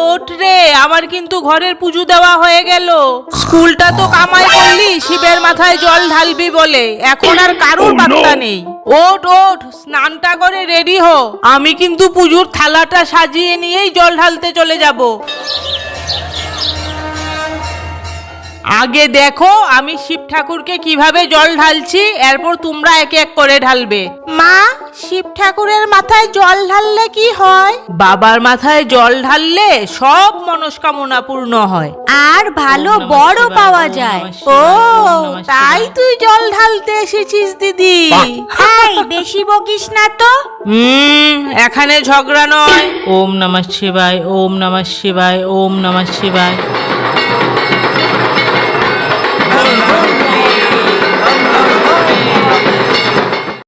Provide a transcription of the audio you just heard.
ওঠ রে, আমার কিন্তু ঘরের পুজো দেওয়া হয়ে গেল। স্কুলটা তো কামাই করলি শিবের মাথায় জল ঢালবি বলে, এখন আর কারোর পাত্তা নেই। ওঠ ওঠ, স্নানটা করে রেডি হো, আমি কিন্তু পুজোর থালাটা সাজিয়ে নিয়েই জল ঢালতে চলে যাব। আগে দেখো আমি শিব ঠাকুরকে কিভাবে জল ঢালছি, এরপর তোমরা এক এক করে ঢালবে। মা, শিব ঠাকুরের মাথায় জল ঢাললে কি হয়? বাবার মাথায় জল ঢাললে সব মনস্কামনা পূর্ণ হয় আর ভালো বড় পাওয়া যায়। ও, তাই তুই জল ঢালতে এসেছিস দিদি? এই বেশি বকিস না তো। এখানে ঝগড়া নয়। ওম নমঃ শিবায়, ওম নমঃ শিবায়, ওম নমঃ শিবায়।